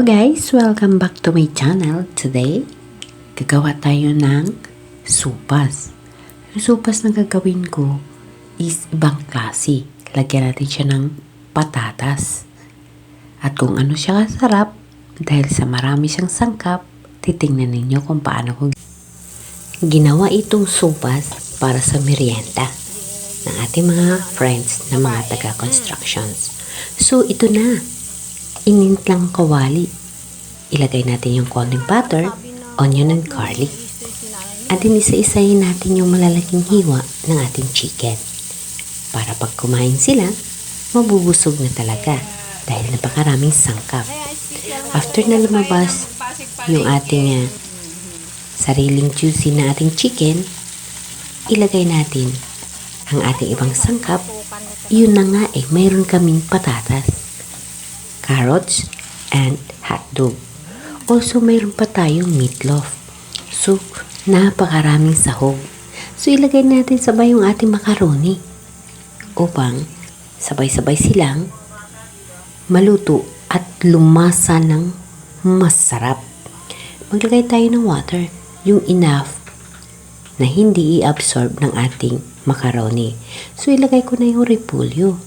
Hello guys! Welcome back to my channel. Today, gagawa tayo ng supas. Yung supas na gagawin ko is ibang klase. Lagyan natin siya ng patatas. At kung ano siya kasarap, dahil sa marami siyang sangkap, titingnan ninyo kung paano ko ginawa itong supas para sa merienda ng ating mga friends na mga taga-constructions. So, ito na. Inint lang kawali. Ilagay natin yung konting butter, onion and garlic. At inisa-isahin natin yung malalaking hiwa ng ating chicken. Para pag kumain sila, mabubusog na talaga dahil napakaraming sangkap. After na lumabas yung ating sariling juicy na ating chicken, ilagay natin ang ating ibang sangkap. Yun na nga mayroon kaming patatas, carrots, and hotdog. Also, mayroon pa tayong meatloaf. So, napakaraming sahog. So, ilagay natin sabay yung ating macaroni upang sabay-sabay silang maluto at lumasa ng masarap. Maglagay tayo ng water, yung enough na hindi i-absorb ng ating macaroni. So, ilagay ko na yung repolyo.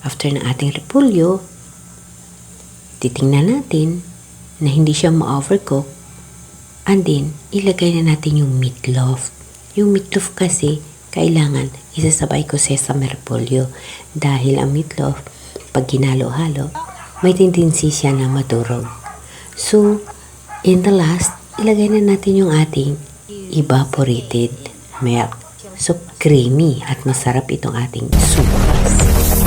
After ng ating repolyo, titingnan natin na hindi siya ma-overcook. And then, ilagay na natin yung meatloaf. Yung meatloaf kasi, kailangan isasabay ko sesame repolyo. Dahil ang meatloaf, pag ginalo-halo, may tendency siya na madurog. So, in the last, ilagay na natin yung ating evaporated milk. So, creamy at masarap itong ating supas.